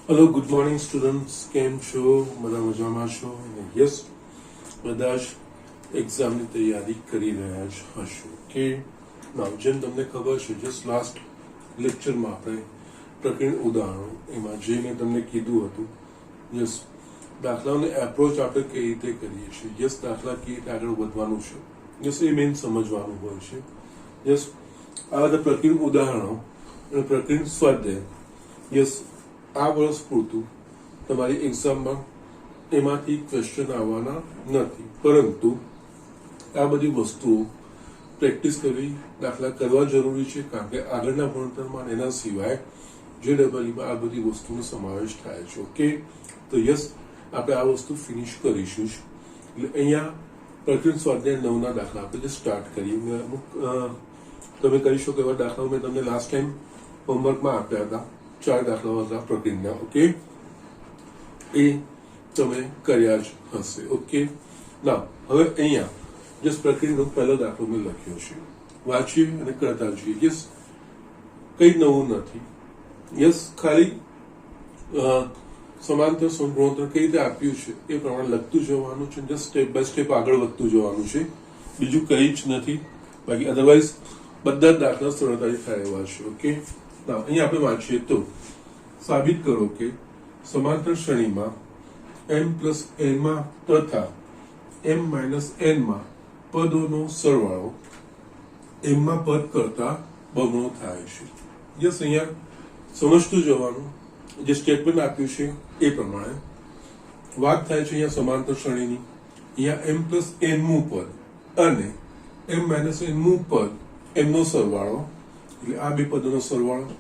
Hello good morning students, કેમ છો? બધા મજામાં છો? યસ, બધા જ એક્ઝામની તૈયારી કરી રહ્યા જ હશો કે ના? જેમ તમને ખબર છે, જસ્ટ લાસ્ટ લેક્ચરમાં આપણે પ્રકરણ ઉદાહરણો એમાં જે મેં તમને કીધું હતું, યસ, દાખલાઓની એપ્રોચ આપણે કઈ રીતે કરીએ છીએ, યસ, દાખલા કેવી રીતે આગળ વધવાનું છે, યસ, એ મેઇન સમજવાનું હોય છે. યસ, આ બધા પ્રકરણ ઉદાહરણો અને પ્રકરણ સ્વાધ્યાય, યસ, આ વર્ષ પૂરતું તમારી એક્ઝામમાં એમાંથી ક્વેશ્ચન આવવાના નથી, પરંતુ આ બધી વસ્તુઓ પ્રેક્ટિસ કરવી, દાખલા કરવા જરૂરી છે, કારણ કે આગળના ભણતરમાં એના સિવાય જે ડબલઈમાં આ બધી વસ્તુનો સમાવેશ થાય છે. ઓકે, તો યસ, આપણે આ વસ્તુ ફિનિશ કરીશું. એટલે અહીંયા પ્રકરણ સ્વાધ્યાય 9ના દાખલા આપણે જે સ્ટાર્ટ કરીએ, અમુક તમે કરી શકો એવા દાખલાઓ મેં તમને લાસ્ટ ટાઈમ હોમવર્કમાં આપ્યા હતા. 4 દાખલાઓ હતા પ્રકરણના. ઓકે, એ તમે કર્યા જ હશે. ઓકે, ના હવે અહીંયા જસ્ટ પ્રકરણનો પહેલો દાખલો મેં લખ્યો છે, વાંચીએ અને કરતા જઈએ. યસ, કઈ નવું નથી. યસ, ખાલી સમાંતર ગુણોત્તર કઈ રીતે આપ્યું છે એ પ્રમાણે લખતું જવાનું છે, જસ્ટ સ્ટેપ બાય સ્ટેપ આગળ વધતું જવાનું છે, બીજું કઈ જ નથી. બાકી અધરવાઇઝ બધા જ દાખલા સરળતાથી થાય એવા છે. ઓકે, અહીંયા આપણે વાંચીએ તો, સાબિત કરો કે સમાંતર શ્રેણીમાં m પ્લસ n માં તથા m માઇનસ n માં પદોનો સરવાળો m માં પદ કરતા બમણો થાય છે. યસ, અહીંયા સમજતું જવાનું, જે સ્ટેટમેન્ટ આપ્યું છે એ પ્રમાણે વાત થાય છે. અહીંયા સમાંતર શ્રેણીની, અહીંયા m પ્લસ n મું પદ અને m માઇનસ n મું પદ, એમનો સરવાળો, એટલે આ બે પદોનો સરવાળો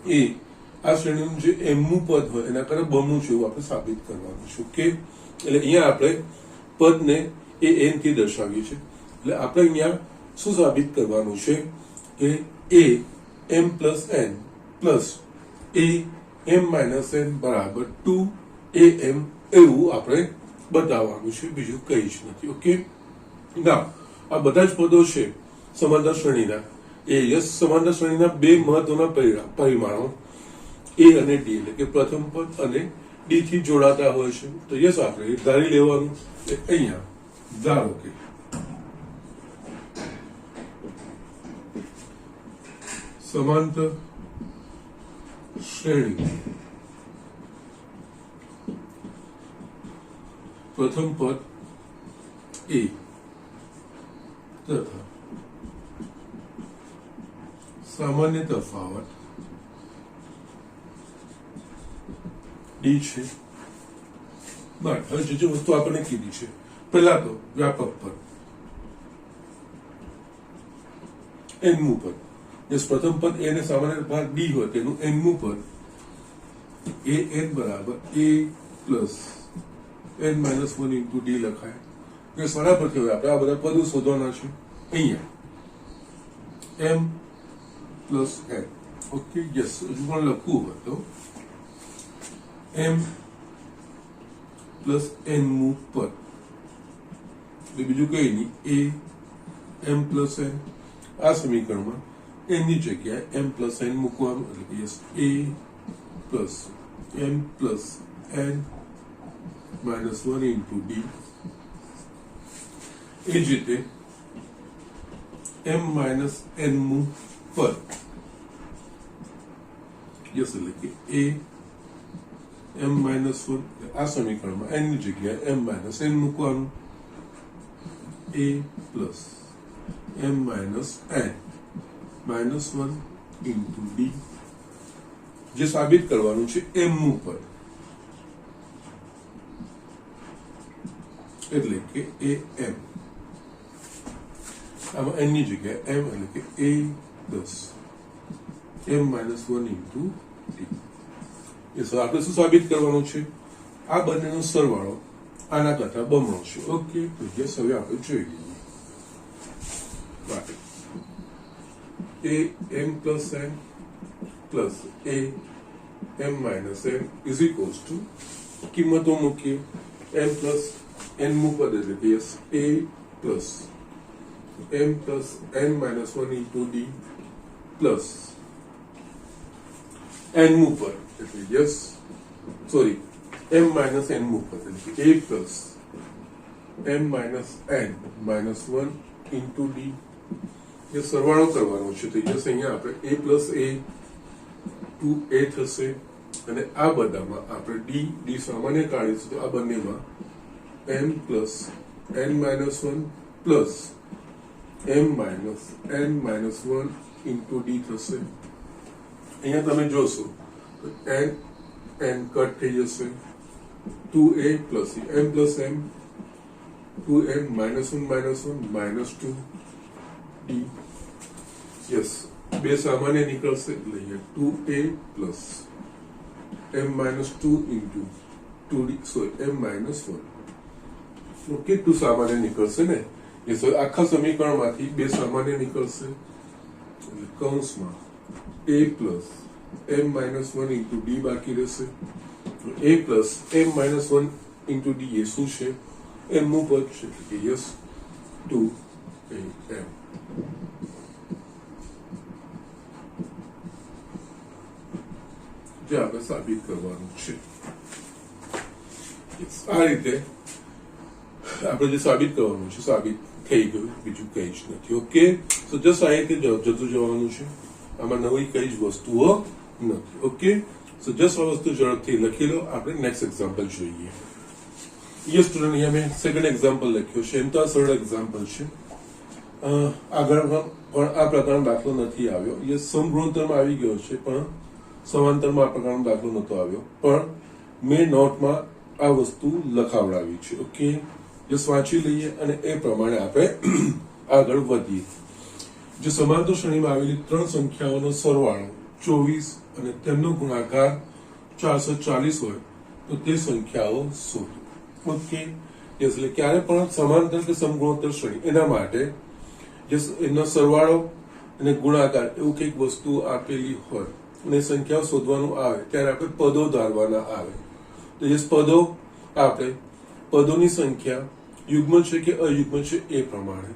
એ આ શ્રેણીનું જે એમનું પદ હોય એના કરતા બમણું છે એવું આપણે સાબિત કરવાનું છે. ઓકે, એટલે અહીંયા આપણે પદને એ n થી દર્શાવીએ છીએ. એટલે આપણે અહીંયા શું સાબિત કરવાનું છે કે એ m પ્લસ n પ્લસ એ m માઇનસ n બરાબર 2am એવું આપણે બતાવવાનું છે, બીજું કંઈ જ નથી. ઓકે, ના આ બધા જ પદો છે સમાંતર શ્રેણીના, એ યસ સમાંતર શ્રેણીના બે મહત્વના પરિમાણો a અને d, એટલે કે પ્રથમ પદ અને d થી જોડાતા હોય છે. તો યસ, આપણે ધારી લેવાનું કે અહીંયા ધારો કે સમાંતર શ્રેણી પ્રથમ પદ a તથા સામાન્ય તફાવત d છે. બટ હવે જે વસ્તુ આપણને કીધી છે, પહેલા તો વ્યાપક પદ n મું પદ, જે પ્રથમ પદ a ને સામાન્ય ભાગ d હોય તેનું n મું પદ a n બરાબર a plus n minus 1 into d લખાય. એટલે સરા પરથી હવે આપણે આ બધા પદો શોધવાના છે. અહીંયા m plus n. Okay, yes, હજુ પણ લખવું હોય તો m પ્લસ n મું પદ, બીજું કઈ નહીં, a m પ્લસ n. આ સમીકરણમાં n ની જગ્યાએ m પ્લસ n મૂકવાનું, એટલે કે yes a plus m plus n minus 1 into d. એ જ રીતે m માઇનસ n મું પદ, યસ, એટલે કે a m માઇનસ 1, આ સમીકરણમાં n ની જગ્યાએ m માઇનસ n મૂકવાનું, a plus m minus n minus 1 into d. જે સાબિત કરવાનું છે m મું પદ, એટલે કે a m, આમાં n ની જગ્યાએ m, એટલે કે a plus m minus 1 into d. એ આપણે શું સાબિત કરવાનું છે? આ બંનેનો સરવાળો આના કરતા બમણો છે. ઓકે, તો યસ, હવે આપણે જોઈ લઈએ. a m plus n plus a m minus n is equals two, કિંમતો મૂકીએ, m પ્લસ n મું પદ, એટલે કે yes a plus m plus n minus 1 into d plus n મું પદ, એટલે yes sorry m minus n મૂકવા એટલે a plus m minus n minus 1 into d એ સરવાળો કરવાનો છે તો જશે અહીંયા આપણે a પ્લસ a 2a થશે અને આ બધામાં આપણે d સામાન્ય કાઢીશું તો આ બંનેમાં m plus n minus 1 plus m minus n minus 1 into d થશે અહીંયા તમે જોશો તો n કટ થઈ જશે 2a plus m plus m 2m minus 1 minus 2 d yes બે સામાન્ય નીકળશે એટલે અહીંયા 2a plus m minus 2 into 2d sorry m minus 1 કેટલું સામાન્ય નીકળશે ને એ આખા સમીકરણમાંથી બે સામાન્ય નીકળશે એટલે કૌંસમાં a plus m minus 1 into d બાકી રહેશે a plus m minus 1 into d એ શું છે m નું પદ છે એટલે કે યસ 2am જે આપણે સાબિત કરવાનું છે આ રીતે આપણે જે સાબિત કરવાનું છે સાબિત થઈ ગયું બીજું કઈ જ નથી ઓકે તો જસ્ટ આ રીતે જતું જવાનું છે આમાં નવી કઈ જ વસ્તુઓ નથી ઓકે સો જસ્ટ આ વસ્તુ ઝડપથી લખી લો આપણે નેક્સ્ટ એક્ઝામ્પલ જોઈએ યસ સ્ટુડન્ટ અહીંયા મેં સેકન્ડ એક્ઝામ્પલ લખ્યો છે એમ તો આ સરળ એક્ઝામ્પલ છે આગળ પણ આ પ્રકારનો દાખલો નથી આવ્યો યસ સમગુણોત્તરમાં આવી ગયો છે પણ સમાંતરમાં આ પ્રકારનો દાખલો નતો આવ્યો પણ મેં નોટમાં આ વસ્તુ લખાવડાવી છે ઓકે જે વાંચી લઈએ અને એ પ્રમાણે આપણે આગળ વધીએ જે સમાંતર શ્રેણીમાં આવેલી ત્રણ સંખ્યાઓનો સરવાળો 24 અને તેમનો ગુણાકાર 440 હોય તો તે સંખ્યાઓ શોધો ઓકે એટલે ક્યારે પણ સમાંતર કે સમગુણોત્તર શ્રેણી એના માટે જે એનો સરવાળો અને ગુણાકાર એવું કંઈક વસ્તુ આપેલી હોય અને સંખ્યાઓ શોધવાનું આવે ત્યારે આપણે પદો ધારવાના આવે તો જે પદો આપણે પદોની સંખ્યા યુગ્મ છે કે અયુગ્મ છે એ પ્રમાણે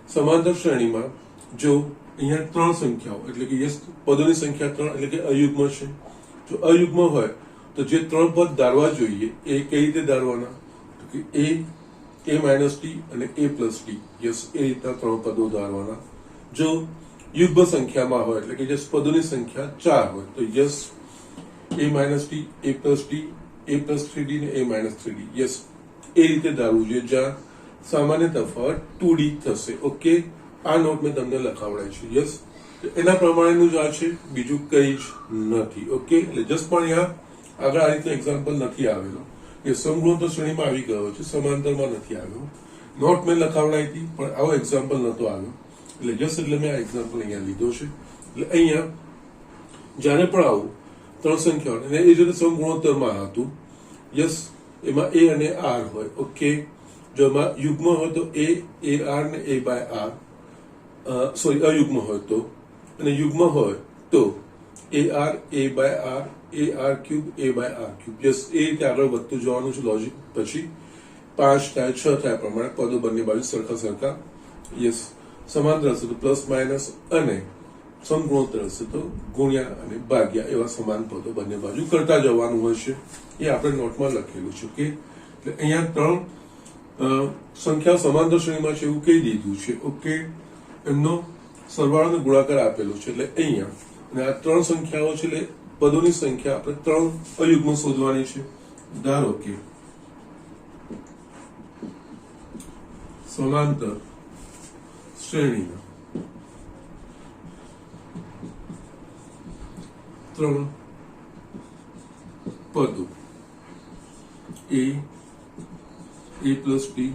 સમાંતર શ્રેણીમાં જો અહીંયા ત્રણ સંખ્યાઓ એટલે કે પદોની સંખ્યા 3 એટલે કે અયુગ્મ છે જો અયુગ્મ હોય તો જે ત્રણ પદ ધારવા જોઈએ એ કઈ રીતે ધારવાના તો કે a માઇનસ t અને a પ્લસ t યસ એ રીતના ત્રણ પદો ધારવાના જો યુગ્મ સંખ્યામાં હોય એટલે કે જે પદોની સંખ્યા 4 હોય તો yes a minus t a plus t a plus 3d ને a માઇનસ 3d યસ એ રીતે ધારવું જોઈએ જ્યાં સામાન્ય તફાવત 2d થશે ઓકે આ નોટ મેં તમને લખાવડાય છે યસ એના પ્રમાણેનું જ આ છે બીજું કઈ જ નથી ઓકે એટલે જસ્ટ પણ અહીંયા આગળ આ રીતનો એક્ઝામ્પલ નથી આવેલો એ સમગુણોત્તર શ્રેણીમાં આવી ગયો છે સમાંતરમાં નથી આવ્યો નોટ મેં લખાવડાઈ હતી પણ આવો એક્ઝામ્પલ નતો આવ્યો એટલે જસ્ટ એટલે મેં આ એક્ઝામ્પલ અહીંયા લીધો છે એટલે અહીંયા જ્યારે પણ આવું ત્રણ સંખ્યાઓ અને એ જો સમગુણોત્તરમાં હતું યસ એમાં a અને r હોય ઓકે જો એમાં યુગ્મ હોય તો a r ને a બાય r સોરી અયુગ્મ હોય તો અને યુગ્મ હોય તો ar a by r ar cube a by r cube yes એ રીતે આગળ વધતું જવાનું છે લોજિક પછી 5 થાય 6 થાય પ્રમાણે પદો બંને બાજુ સરખા યસ સમાંતર હશે તો પ્લસ માઇનસ અને સમગુણોત્તર હશે તો ગુણ્યા અને ભાગ્યા એવા સમાન પદો બંને બાજુ કરતા જવાનું હોય છે એ આપણે નોટમાં લખેલું છે કે એટલે અહીંયા ત્રણ સંખ્યા સમાંતર શ્રેણીમાં છે એવું કહી દીધું છે ઓકે એમનો સરવાળો અને ગુણાકાર આપેલો છે એટલે અહીંયા અને આ ત્રણ સંખ્યાઓ છે એટલે પદોની સંખ્યા આપણે ત્રણ અયુગ્મ શોધવાની છે ધારો કે સમાંતર શ્રેણીના ત્રણ પદો a plus t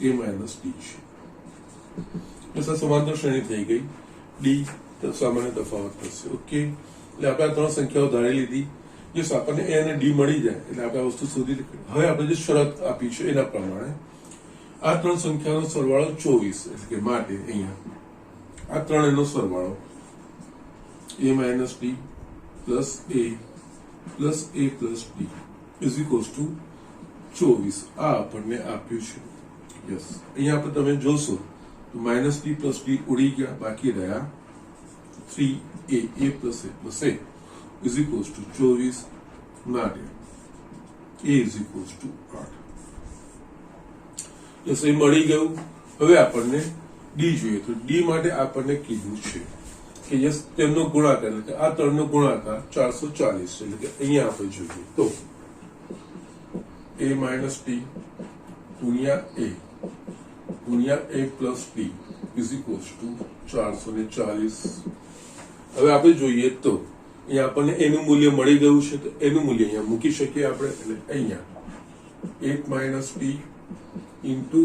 a minus t છે સમાંતર શ્રેણી થઈ ગઈ ડી સામાન્ય તફાવત થશે ઓકે એટલે આપણે આ ત્રણ સંખ્યાઓ ધારી લીધી જો આપણને a અને d મળી જાય એટલે આપણે આ વસ્તુ શોધી હવે આપણે જે શરત આપી છે એના પ્રમાણે આ ત્રણ સંખ્યાનો સરવાળો 24 એટલે કે માટે અહીંયા આ ત્રણેયનો સરવાળો a minus t plus a plus a plus t is equals to 24 આ આપણને આપ્યું છે યસ અહીંયા આપણે તમે જોશો તો માઇનસ t પ્લસ t ઉડી ગયા બાકી રહ્યા 3a a plus a plus a is equals to 24 માટે a is equals to 8. Yes, એ મળી ગયું. હવે આપણને ડી જોઈએ, તો ડી માટે આપણને કીધું છે કે યસ તેમનો ગુણાકાર એટલે કે આ ત્રણનો ગુણાકાર 440 છે, એટલે કે અહીંયા આપણે જોઈએ તો a માઇનસ ડી ગુણ્યા a plus d is equals to 440. હવે આપણે જોઈએ તો અહીંયા આપણને એનું મૂલ્ય મળી ગયું છે, તો એનું મૂલ્ય અહીંયા મૂકી શકીએ આપણે, એટલે અહીંયા 8 minus d into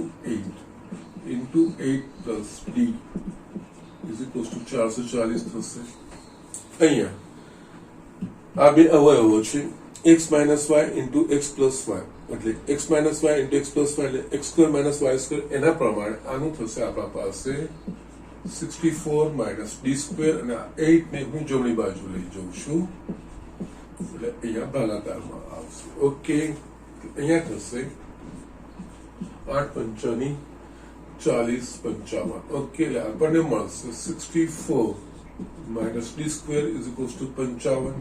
8 plus d is equals to 440 થશે. અહીંયા આ બે અવયવો છે x minus y into x plus y, એટલે x minus y into x plus y એટલે x square minus y square. એના પ્રમાણે આનું થશે આપણા પાસે 64 માઇનસ ડી સ્ક્વેર, અને 8 ને હું જમણી બાજુ લઈ જઉં છું એટલે અહીંયા ભાગાકારમાં આવશે. ઓકે, અહીંયા થશે 8 પંચાની 40 55. ઓકે, એટલે આપણને મળશે 64 minus D square is equals two 55.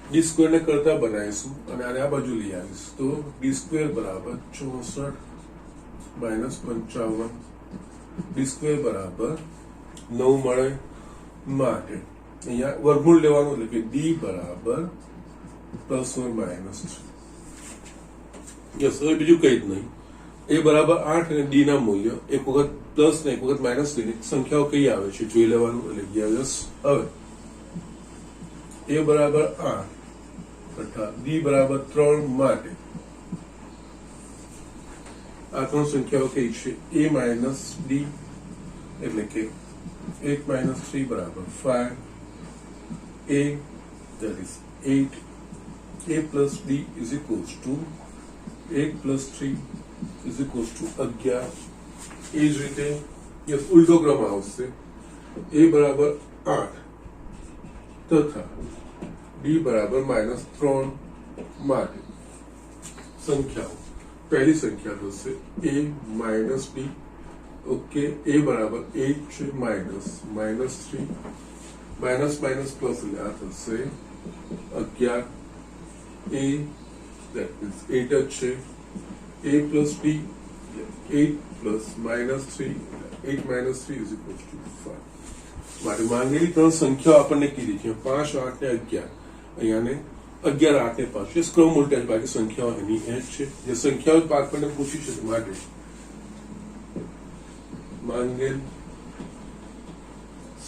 D square ને કરતા બનાવીશું અને આને આ બાજુ લઈ આવીશ, તો ડી સ્ક્વેર બરાબર 64 માઇનસ 55. ડી સ્ક્વેર બરાબર 9 મળે, માટે અહીંયા વર્ગમૂળ લેવાનું, એટલે કે ડી બરાબર પ્લસ ઓર માઇનસ 3. યસ, હવે બીજું કઈ જ નહીં. એ બરાબર 8 અને ડી ના મૂલ્ય એક વખત પ્લસ ને એક વખત માઇનસ લઈને સંખ્યાઓ કઈ આવે છે જોઈ લેવાનું. એટલે યસ, હવે એ બરાબર 8 તથા ડી બરાબર 3 માટે આ ત્રણ સંખ્યાઓ કઈ છે a માઇનસ ડી, એટલે કે 8 માઇનસ 3 બરાબર 5, a that is 8, a plus d is equals to 8 plus 3 is equals to 11. એ જ રીતે યસ ઉલટો ક્રમ આવશે, a બરાબર 8 તથા d બરાબર માઇનસ 3 માટે સંખ્યાઓ. પહેલી સંખ્યા થશે a minus D. Okay, a બરાબર 8 છે, માઇનસ 3 માઇનસ માઇનસ પ્લસ એટલે આ થશે 11. a that is 8 જ છે. a plus D 8 plus minus 3, 8 minus 3 is equals to 5. માટે માંગેલી ત્રણ સંખ્યાઓ આપણને કીધી છે 5, 8 ને 11. અહીંયા ને 11, 8 ને 5 એ ક્રમ ઉલટા છે, બાકી સંખ્યાઓ એની એ જ છે. જે સંખ્યાઓ આપણને પૂછી છે માટે માંગેલ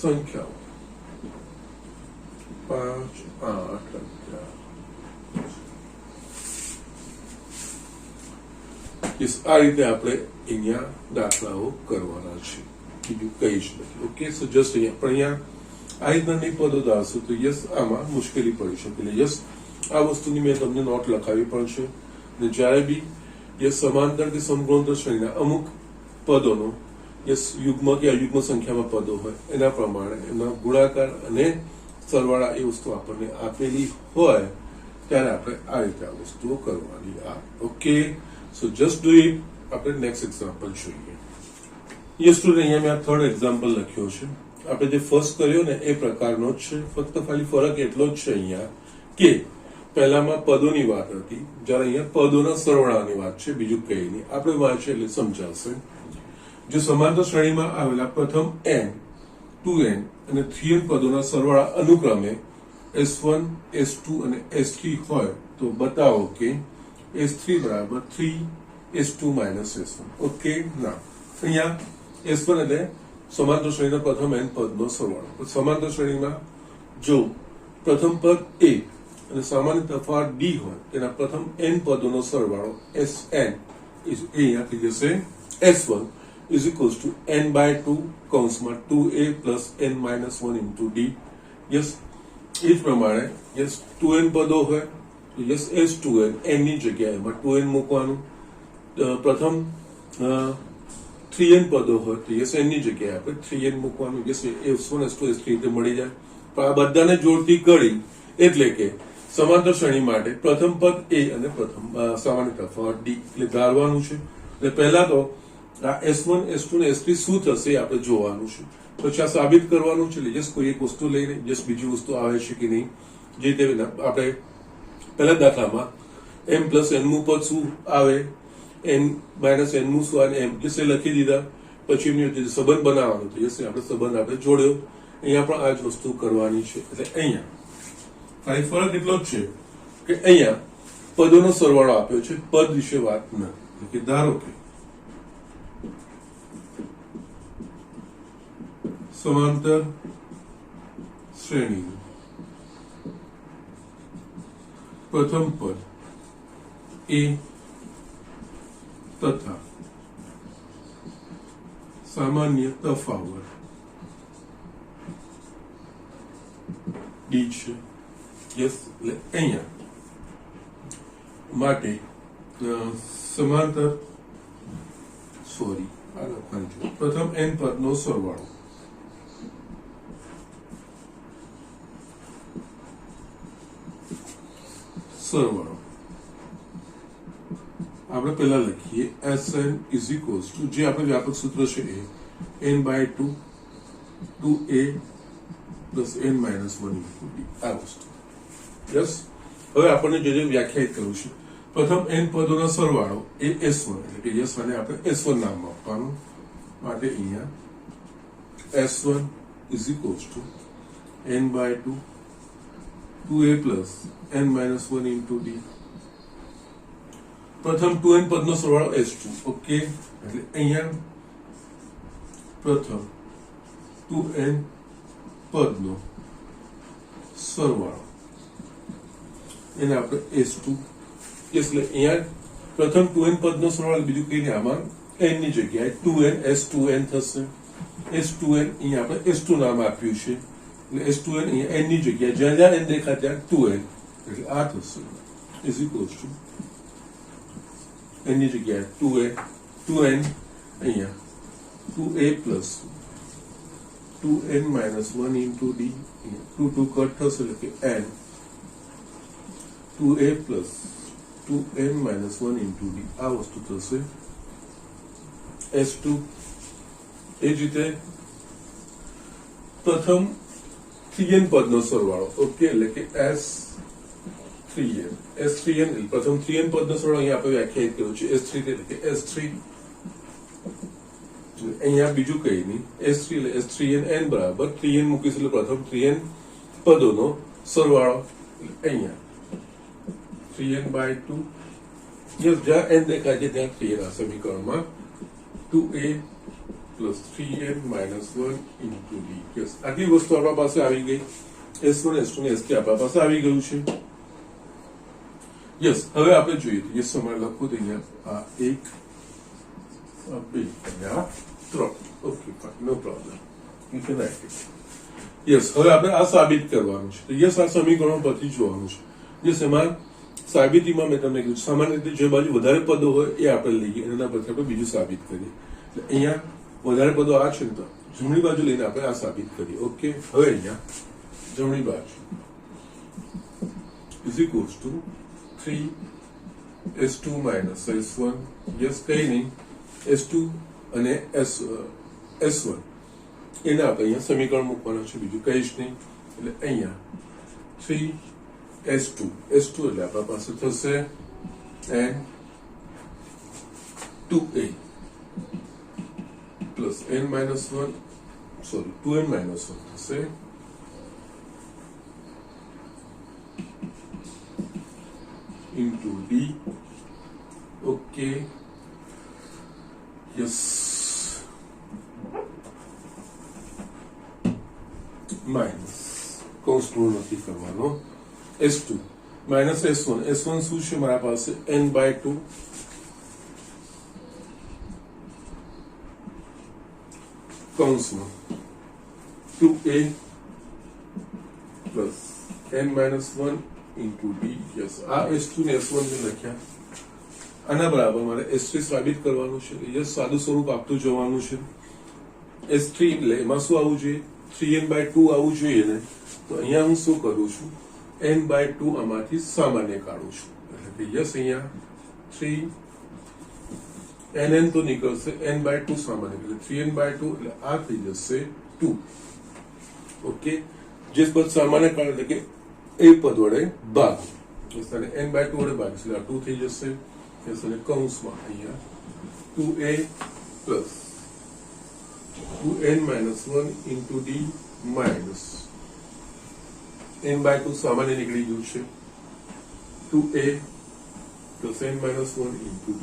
સંખ્યાઓ 5, 8, 11. આ રીતે આપણે અહીંયા દાખલાઓ કરવાના છે, બીજું કઈ જ નથી. ઓકે, સો જસ્ટ અહીંયા પણ અહીંયા આ રીતના નહીં પદો ધારશો તો યસ આમાં મુશ્કેલી પડી શકે. એટલે યસ આ વસ્તુની મેં તમને નોટ લખાવી પણ છે. અને જ્યારે બી યસ સમાંતર કે સમગુણોત્તર શ્રેણીના અમુક પદોનો યસ યુગ્મ કે અયુગ્મ સંખ્યામાં પદો હોય એના પ્રમાણે એમના ગુણાકાર અને સરવાળા એ વસ્તુ આપણને આપેલી હોય ત્યારે આપણે આ રીતે આ વસ્તુઓ કરવાની. Okay, so just do it. આપણે નેક્સ્ટ એક્ઝામ્પલ જોઈએ. યસ સ્ટુડન્ટ, અહીંયા મેં આ થર્ડ એક્ઝામ્પલ લખ્યો છે. આપણે જે ફર્સ્ટ કર્યો ને એ પ્રકારનો જ છે, ફક્ત ખાલી ફરક એટલો જ છે અહીંયા કે પહેલામાં પદોની વાત હતી, જ્યારે અહીંયા પદોના સરવાળાની વાત છે, બીજું કઈ નહીં. આપણે વાંચીએ એટલે સમજાશે. જે સમાંતર શ્રેણીમાં આવેલા પ્રથમ n, 2n અને 3n પદોના સરવાળા અનુક્રમે s1, s2 અને s3 હોય તો બતાવો કે s3 બરાબર 3 s2 માઇનસ s1. ઓકે, ના અહીંયા s1 એટલે સમાંતર શ્રેણીના પ્રથમ n પદનો સરવાળો. સમાંતર શ્રેણીમાં જો પ્રથમ પદ a અને સામાન્ય તફાવત d હોય તેના પ્રથમ n પદોનો સરવાળો sn અહીંયા થઈ જશે s1 is equals to n by 2 કૌંસમાં 2a plus n minus 1 into d. Yes, એ જ પ્રમાણે યસ 2n પદો હોય તો યસ s2n n ની જગ્યાએ એમાં 2n મૂકવાનું. પ્રથમ 3n પદો હોય તો યસ n ની જગ્યાએ આપણે 3n મૂકવાનું. યસ s1, s2, s3 રીતે મળી જાય. પણ આ બધાને જોડતી કરી એટલે કે સમાંતર શ્રેણી માટે પ્રથમ પદ a અને પ્રથમ સામાન્ય તફાવત d એટલે ધારવાનું છે. એટલે પહેલા તો આ s1, s2 ને s3 શું થશે આપણે જોવાનું છે, પછી આ સાબિત કરવાનું છે. એટલે જસ્ટ કોઈ એક વસ્તુ લઈને જસ્ટ બીજી વસ્તુ આવે છે કે નહીં, જે રીતે આપણે પહેલા દાખલામાં m પ્લસ n નું પદ શું આવે, n માઇનસ n નું શું આવે, m યસ એ લખી દીધા. પછી એમની વચ્ચે સંબંધ બનાવવાનો હતો. યસ આપણે સંબંધ આપણે જોડ્યો. અહીંયા પણ આ જ વસ્તુ કરવાની છે. એટલે અહીંયા ખાલી ફરક એટલો જ છે કે અહીંયા પદોનો સરવાળો આપ્યો છે, પદ વિશે વાત નથી. એટલે કે ધારો કે સમાંતર શ્રેણીનું પ્રથમ પદ એ તથા સામાન્ય તફાવત ડી છે. યસ એટલે અહીંયા માટે સમાંતર આ લખવાનું છે પ્રથમ n પદનો સરવાળો આપણે પહેલા લખીએ Sn ઇઝ ઇક્વલ્સ ટુ જે આપણે વ્યાપક સૂત્ર છે એ n/2 2a plus n minus 1 into d આ વસ્તુ. યસ હવે આપણને જે વ્યાખ્યાયિત કરવું છે પ્રથમ n પદોનો સરવાળો એ S1 એટલે કે યસ આને આપણે S1 નામ આપવાનું. માટે અહીંયા S1 is equals two n/2 2a plus n minus 1 into d. પ્રથમ 2n પદનો સરવાળો S2. ઓકે એટલે અહીંયા પ્રથમ 2n પદનો સરવાળો એને આપણે S2. એટલે અહીંયા પ્રથમ 2n પદનો સરવાળો બીજું કઈ નહીં, આમાં n ની જગ્યાએ 2n S2n થશે. S2n અહીંયા આપણે S2 નામ આપ્યું છે. એટલે S2n અહીંયા n ની જગ્યાએ જ્યાં જ્યાં n દેખાય ત્યાં 2n એટલે આ થશે ઇઝ ઇક્વલ્સ ટુ n ની જગ્યાએ 2n અહીંયા 2a plus 2n minus 1 into d 2 cut થશે એટલે કે n 2a plus 2n minus 1 into d આ વસ્તુ થશે S2. એ જ રીતે પ્રથમ 3n પદનો સરવાળો. ઓકે એટલે કે S3n એટલે પ્રથમ 3n પદનો સરવાળો અહીંયા આપણે વ્યાખ્યાયિત કર્યો છે S3 એટલે કે S3. અહીંયા બીજું કઈ નહીં S3 એટલે S3n n બરાબર 3n મૂકીશું એટલે પ્રથમ 3n પદોનો સરવાળો. અહીંયા 3n/2 યસ જ્યાં n દેખાય છે ત્યાં 3n આ સમીકરણમાં 2a plus 3n minus 1 into d. Yes આટલી વસ્તુ આપણા પાસે આવી ગઈ. S1 S2 ને S3 આપણા પાસે આવી ગયું છે. યસ હવે આપણે જોઈએ તો યસ અમારે લખવું તો અહીંયા આ 1 આ 2 અને આ 3. Okay no problem you can write it. Yes હવે આપણે આ સાબિત કરવાનું છે. તો યસ આ સમીકરણો પરથી જોવાનું છે. યસ એમાં સાબિતીમાં મેં તમને કીધું સામાન્ય રીતે જે બાજુ વધારે પદો હોય એ આપણે લઈએ એના પરથી આપણે બીજું સાબિત કરીએ. એટલે અહીંયા વધારે પદો આ છે ને તો જમણી બાજુ લઈને આપણે આ સાબિત કરીએ. ઓકે હવે અહીંયા જમણી બાજુ is equals two 3s2 minus s1. Yes કઈ નહીં S2 અને S1 એને આપણે અહીંયા સમીકરણ મૂકવાનું છે, બીજું કઈ જ નહીં. એટલે અહીંયા 3s2 એટલે આપણા પાસે થશે n 2a plus n minus 1 sorry 2n minus 1 થશે into d. Okay, yes, minus કૌંસ પૂર્ણ નથી કરવાનો S2 માઇનસ S1 શું છે મારા પાસે n/2 કૌંસમાં 2a plus n minus 1 into d. Yes આ S2 ને S1 ને લખ્યા. આના બરાબર મારે S3 સાબિત કરવાનું છે. યસ સાદું સ્વરૂપ આપતું જવાનું છે. S3 એટલે એમાં શું આવવું જોઈએ 3n/2 આવવું જોઈએ ને. તો અહીંયા હું શું કરું છું n/2 આમાંથી સામાન્ય કાઢું છું. એટલે કે યસ અહીંયા 3nn તો નીકળશે n/2 સામાન્ય એટલે 3n/2 એટલે આ થઈ જશે 2. ઓકે જે પદ સામાન્ય કાઢે એટલે કે એ પદ વડે ભાગ. યસ અને n બાય 2 વડે ભાગીશું એટલે આ 2 થઈ જશે યસ અને કૌંસમાં અહીંયા 2a plus 2n minus 1 into d minus n by 2 સામાન્ય નીકળી ગયું છે 2a plus n minus 1 into d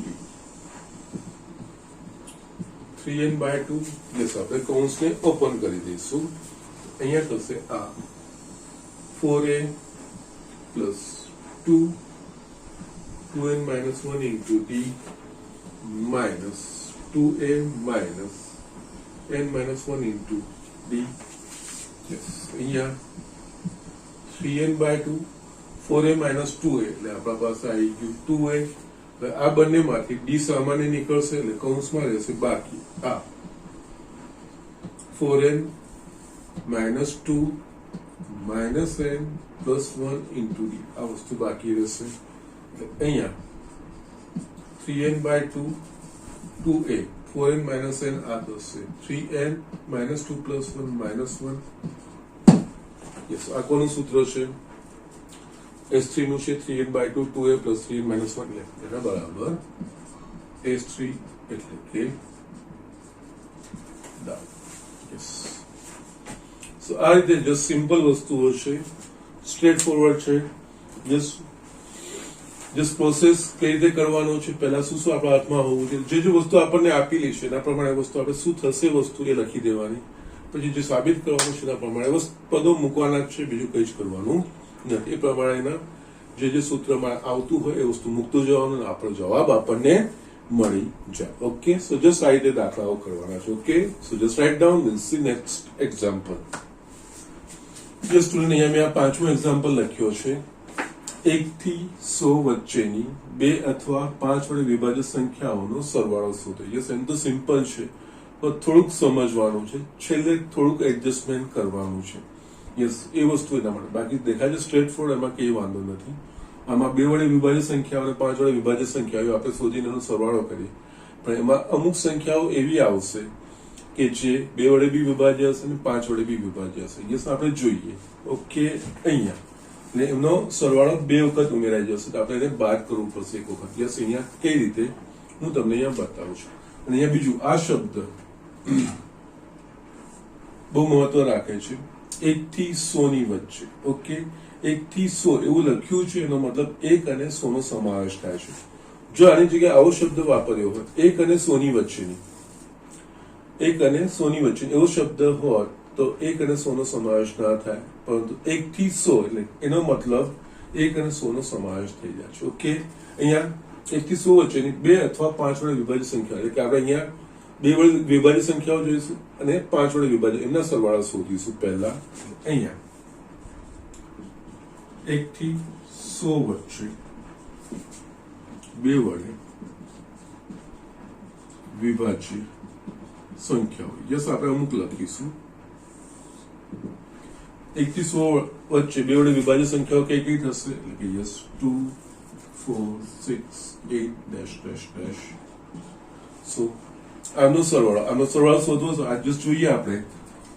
3n by 2 yes આપણે કૌંસને ઓપન કરી દઈશું અહીંયા થશે આ 4a plus 2n minus 1 into d minus 2a minus n minus 1 into d. Yes. અહીંયા 3n by 2 4a minus 2a એટલે આપણા પાસે આવી ગયું 2a. આ બંનેમાંથી d સામાન્ય નીકળશે એટલે કૌંસમાં રહેશે બાકી આ 4n minus 2 minus n plus 1 into d આ વસ્તુ બાકી રહેશે અહીંયા 3n by 2 2a 4n minus n આ થશે 3n minus 2 plus 1 minus 1 yes આ કોનું સૂત્ર છે S3 નું છે 3n by 2 2a plus 3n minus 1 એટલે એના બરાબર S3 એટલે કે યસ સો આ રીતે જસ્ટ સિમ્પલ વસ્તુઓ છે સ્ટ્રેટ ફોરવર્ડ છે જસ્ટ પ્રોસેસ કઈ રીતે કરવાનો છે પહેલા શું શું આપણા હાથમાં હોવું જોઈએ જે વસ્તુ આપણને આપેલી છે એના પ્રમાણે વસ્તુ આપણે શું થશે વસ્તુ એ લખી દેવાની પછી જે સાબિત કરવાનું છે એના પ્રમાણે પદો મૂકવાના છે બીજું કંઈ જ કરવાનું નથી એ પ્રમાણેના જે સૂત્રમાં આવતું હોય એ વસ્તુ મૂકતું જવાનું અને આપણો જવાબ આપણને મળી જાય ઓકે સો જસ્ટ આ રીતે દાખલાઓ કરવાના છે okay so just write down will see next example જે સ્ટુડન્ટ અહીંયા મેં આ પાંચમો એક્ઝામ્પલ લખ્યો છે 1 થી 100 વચ્ચેની 2 અથવા 5 વડે વિભાજિત સંખ્યાઓનો સરવાળો શોધો યસ એમ તો સિમ્પલ છે પણ થોડુંક સમજવાનું છે છેલ્લે થોડુંક એડજસ્ટમેન્ટ કરવાનું છે યસ એ વસ્તુ એના માટે બાકી દેખાય છે સ્ટ્રેટ ફોરવર્ડ એમાં કઈ વાંધો નથી આમાં 2 વડે વિભાજિત સંખ્યાઓ અને 5 વડે વિભાજિત સંખ્યાઓ આપણે શોધીને એનો સરવાળો કરીએ પણ એમાં અમુક સંખ્યાઓ એવી આવશે કે જે 2 વડે બી વિભાજ્ય હશે અને 5 વડે બી વિભાજ્ય હશે યસ આપણે જોઈએ ઓકે અહીંયા એટલે એમનો સરવાળો 2 વખત ઉમેરાઈ જશે તો આપણે એને બાદ કરવું પડશે એક વખત યસ અહીંયા કઈ રીતે હું તમને અહીંયા બતાવું છું અને અહીંયા બીજું આ શબ્દ બહુ મહત્વ રાખે છે 1 થી 100 ની વચ્ચે ઓકે 1 થી 100 એવું લખ્યું છે એનો મતલબ 1 અને 100 નો સમાવેશ થાય છે જો આની જગ્યાએ આવો શબ્દ વાપર્યો હોય 1 અને 100 ની વચ્ચેની 1 અને 100 ની વચ્ચે એવો શબ્દ હોત તો 1 અને 100 નો સમાવેશ ના થાય પરંતુ 1 થી 100 એટલે એનો મતલબ 1 અને 100 નો સમાવેશ થઈ જાય છે ઓકે અહીંયા 1 થી 100 વચ્ચેની 2 અથવા 5 વડે વિભાજિત સંખ્યા એટલે કે આપણે અહીંયા 2 વડે વિભાજિત સંખ્યાઓ જોઈશું અને 5 વડે વિભાજિત એમના સરવાળા શોધીશું પહેલા અહીંયા 1 થી 100 વચ્ચે 2 વડે વિભાજિત સંખ્યાઓ યસ આપણે અમુક લખીશું 1 થી 100 વચ્ચે 2 વડે વિભાજિત સંખ્યાઓ કઈ કઈ થશે એટલે કે યસ 2 4 6 8 ડેશ ડેશ ડેશ સો આનો સરવાળો શોધવો છે આજ જસ્ટ જોઈએ આપણે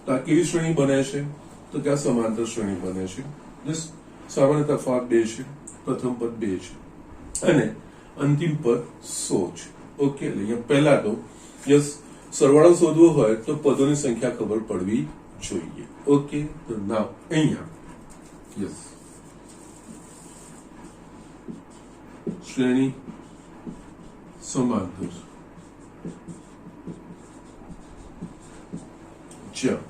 તો આ કેવી શ્રેણી બને છે તો કે આ સમાંતર શ્રેણી બને છે જસ્ટ સામાન્ય તફાવત 2 છે પ્રથમ પદ 2 છે અને અંતિમ પદ 100 છે ઓકે એટલે અહીંયા પહેલા તો યસ સરવાળો શોધવો હોય તો પદોની સંખ્યા ખબર પડવી જોઈએ ઓકે તો નાવ અહીંયા યસ શ્રેણી સમાંતર જ્યાં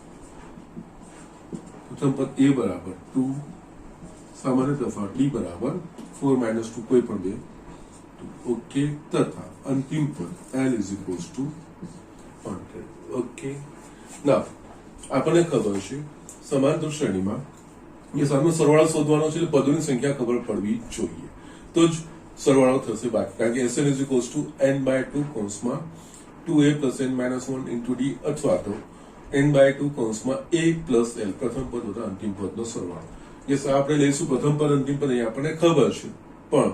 પ્રથમ પદ a બરાબર 2 સામાન્ય તફાવત d બરાબર 4 minus 2 કોઈ પણ 2 ઓકે તથા અંતિમ પદ l is equals to 100 okay નાવ આપણને ખબર છે સમાંતર શ્રેણીમાં એ સામે સરવાળો શોધવાનો છે એટલે પદોની સંખ્યા ખબર પડવી જોઈએ તો જ સરવાળો થશે બાકી કારણ કે sn is equals to n by 2 કૌંસમાં 2a plus n minus 1 into d અથવા તો n by 2 કૌંસમાં a plus l પ્રથમ પદ વત્તા અંતિમ પદનો સરવાળો યસ આપણે લઈશું પ્રથમ પદ અંતિમ પદ અહીંયા આપણને ખબર છે પણ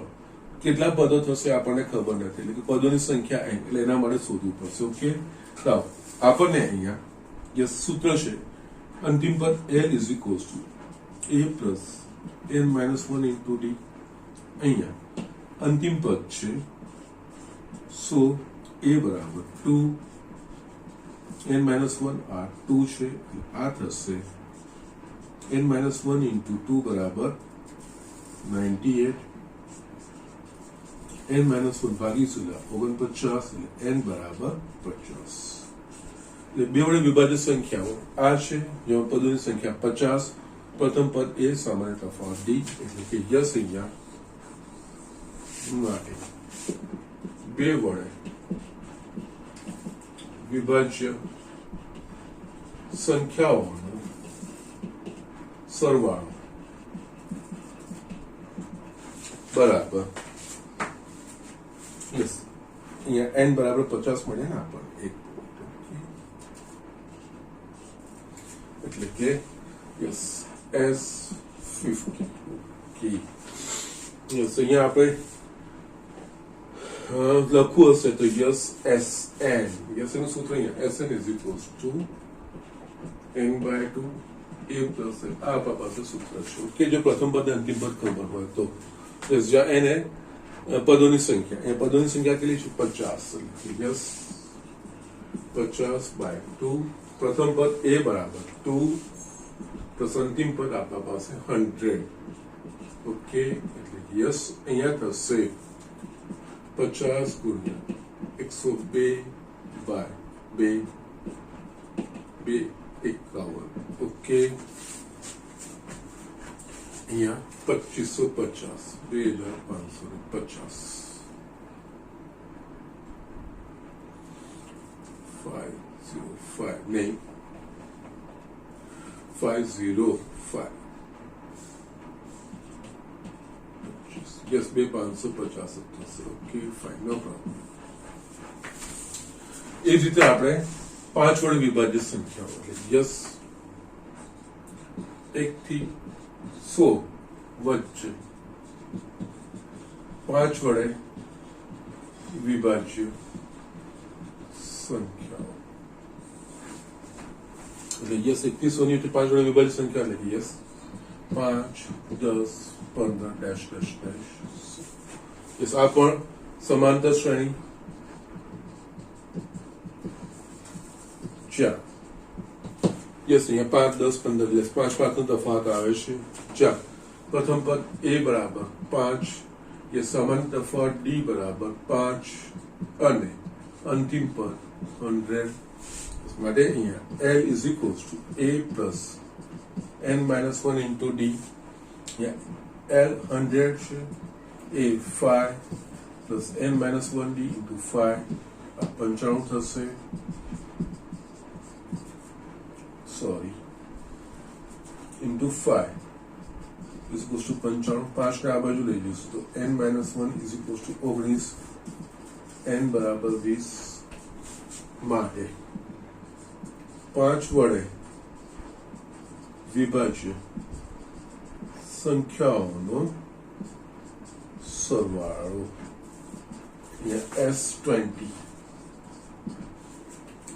કેટલા પદો થશે આપણને ખબર નથી એટલે કે પદોની સંખ્યા n એટલે એના માટે શોધવું પડશે ઓકે તો આપણને અહીંયા યસ સૂત્ર છે અંતિમ પદ l is equals to a plus n minus 1 into d અહીંયા અંતિમ પદ છે, સો એ બરાબર 2 n-1 આ 2 છે, આ થશે n-1 into 2 બરાબર 98, n-1 ભાગીશું 49, એટલે n બરાબર 50. એટલે બે વડે વિભાજિત સંખ્યાઓ આ છે, જેમાં પદોની સંખ્યા 50, પ્રથમ પદ એ સામાન્ય તફાવત d, એટલે કે યસ અહીંયા માટે બે વડે વિભાજ્ય સંખ્યાઓનો સરવાળો બરાબર યસ અહીંયા n બરાબર 50 મળે ને આપણને એક, એટલે કે યસ S50 ઓકે. યસ અહીંયા આપણે લખવું હશે તો યસ SN, યસ એનું સૂત્ર અહીંયા SN is equals to n/2 a plus n. આ આપણા પાસે સૂત્ર છે કે જો પ્રથમ પદ અંતિમ પદ ખબર હોય તો જ્યાં n એ પદોની સંખ્યા, એ પદોની સંખ્યા કેટલી છે 50, યસ 50/2, પ્રથમ પદ a બરાબર 2 પ્લસ અંતિમ પદ આપણા પાસે 100 ઓકે. એટલે યસ અહીંયા થશે 50 ગુણ્યા 102/2 51 ઓકે. અહીંયા 2550 2550 505 નહીં 505 યસ 2550 થશે ઓકે ફાઇન નો પ્રોબ્લેમ. એ જ રીતે આપણે 5 વડે વિભાજિત સંખ્યાઓ એટલે યસ 1 થી 100 વચ્ચે 5 વડે વિભાજ્ય સંખ્યાઓ એટલે યસ 1 થી 100 ની 5 વડે વિભાજિત સંખ્યા એટલે yes 5 10 15 dash dash dash. Yes આ પણ સમાંતર શ્રેણી ચાર. યસ અહીંયા 5 10 15 યસ 5 5 નો તફાવત આવે છે 4. પ્રથમ પદ a બરાબર 5, યસ સામાન્ય તફાવત d બરાબર 5 અને અંતિમ પદ 100 માટે અહીંયા l is equals to a plus n-1 into d. l 100 છે, a 5 plus n-1d into 5 95 થશે, sorry into 5 is equals to 95. 5 ને આ બાજુ લઈ જઈશું તો n-1 is equals to 19, n બરાબર 20 માટે 5 વડે વિભાજ્ય સંખ્યાઓનો સરવાળો S20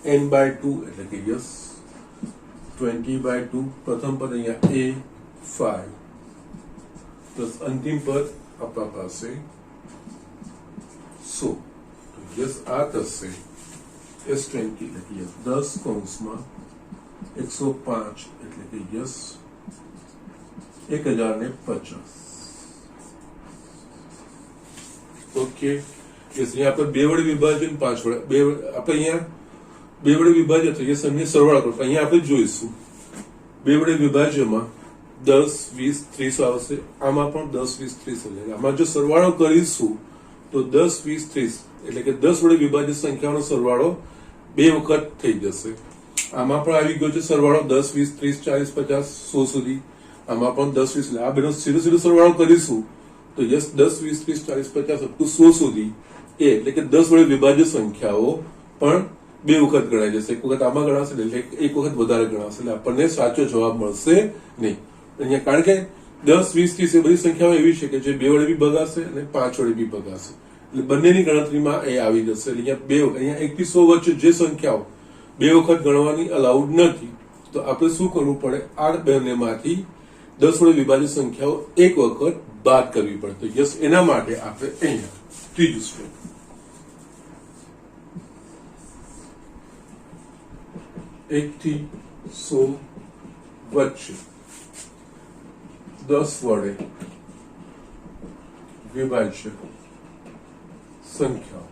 n/2 એટલે કે યસ 20/2. પ્રથમ પદ અહીંયા a5 પ્લસ અંતિમ પદ આપણા પાસે 100 યસ આ થશે S20 એટલે કે યસ 10 કૌંસમાં 105 એટલે કે યસ 1050 ઓકે. યસ અહીંયા આપણે બે વડે વિભાજન 5 વડે બે આપણે અહીંયા બે વડે વિભાજ્ય તો યસ એમને સરવાળો કરો. અહીંયા આપણે જોઈશું બે વડે વિભાજ્યમાં 10 20 30 આવશે, આમાં પણ 10 20 30 આવશે. આમાં જો સરવાળો કરીશું તો 10 20 30 એટલે કે 10 વડે વિભાજિત સંખ્યાનો સરવાળો બે વખત થઈ જશે. આમાં પણ આવી ગયો છે સરવાળો 10 20 30 40 50 100 સુધી, આમાં પણ 10 20 આ બેનો સીધો સીધો સરવાળો કરીશું તો યસ 10 20 30 40 50 અપ ટુ 100 સુધી એટલે કે 10 વડે વિભાજ્ય સંખ્યાઓ પણ બે વખત ગણાઈ જશે. એક વખત આમાં ગણાશે એટલે એક વખત વધારે ગણાશે, એટલે આપણને સાચો જવાબ મળશે નહીં અહીંયા. કારણ કે 10 20 30 એ બધી સંખ્યાઓ એવી છે કે જે બે વડે બી ભગાશે અને 5 વડે બી ભગાશે, એટલે બંનેની ગણતરીમાં એ આવી જશે. એટલે અહીંયા 1 થી 100 વચ્ચે જે સંખ્યાઓ બે વખત ગણવાની અલાઉડ નથી તો આપણે શું કરવું પડે, આ બંનેમાંથી 10 વડે વિભાજિત સંખ્યાઓ એક વખત બાદ કરવી પડે. તો યસ, એના માટે આપણે અહીંયા ત્રીજું સ્ટેપ, એક થી 100 વચ્ચે 10 વડે વિભાજ્ય સંખ્યાઓ.